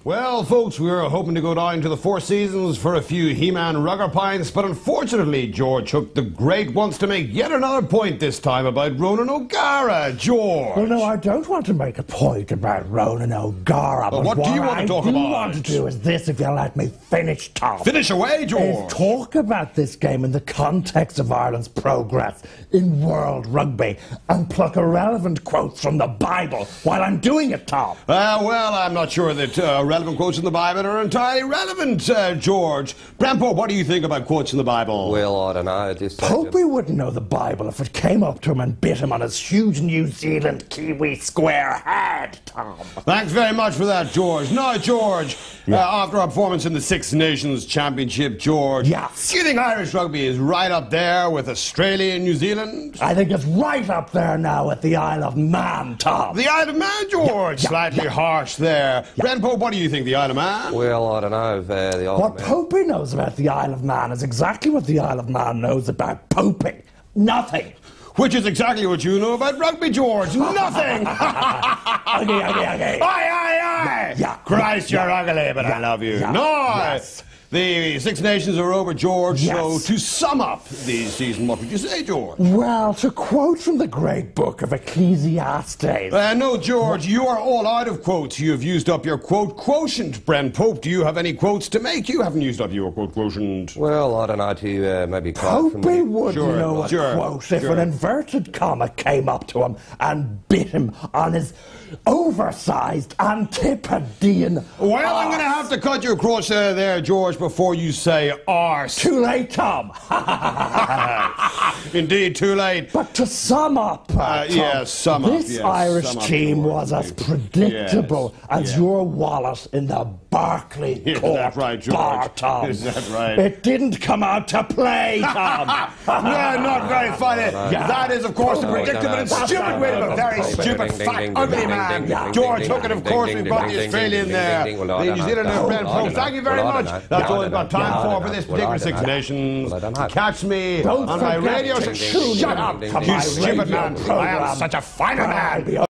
Well, folks, we were hoping to go down to the Four Seasons for a few He-Man rugger pints, but unfortunately, George Hook the Great wants to make yet another point this time about Ronan O'Gara. George! Well, no, I don't want to make a point about Ronan O'Gara, but what do you want to talk about? What I do want to do is this, if you'll let me finish, Tom. Finish away, George! Is talk about this game in the context of Ireland's progress in world rugby and pluck irrelevant quotes from the Bible while I'm doing it, Tom. Well, I'm not sure that relevant quotes in the Bible are entirely relevant, George. Grandpa, what do you think about quotes in the Bible? Well, I don't know. Popey wouldn't know the Bible if it came up to him and bit him on his huge New Zealand Kiwi square head, Tom. Thanks very much for that, George. Now, George, after our performance in the Six Nations Championship, George, do you think Irish rugby is right up there with Australia and New Zealand? I think it's right up there now with the Isle of Man, Tom. The Isle of Man, George? Slightly harsh there. Grandpa, what do you think, the Isle of Man? Well, I don't know. The Isle what Popey knows about the Isle of Man is exactly what the Isle of Man knows about Popey. Nothing. Which is exactly what you know about rugby, George. Nothing! Okay. Aye! Yeah. Christ, you're ugly, but I love you. No! The Six Nations are over, George, so to sum up the season, what would you say, George? Well, to quote from the great book of Ecclesiastes... no, George, you are all out of quotes. You have used up your quote quotient. Bren Pope, do you have any quotes to make? You haven't used up your quote quotient. Well, I don't know, to maybe quote from Popey would know a quote if an inverted comma came up to him and bit him on his oversized Antipodean Well, I'm going to have to cut you across there, George, before you say arse. Too late, Tom. Indeed, too late. But to sum up, Tom, sum up. This Irish team was as predictable as your wallet in the Barclay Court. Is that right, George? Bar, Tom. Is that right? It didn't come out to play, Tom. No, not very funny. That is, of course, a predictable and stupid way of a very stupid, fat, ugly man. George Hook, and of course, we've got the Australian there. The New Zealander, Bren Pope. Thank you very much. That's all we've got time for this particular Six Nations. Catch me on my radio show. Shut up, you stupid man. I am such a finer man.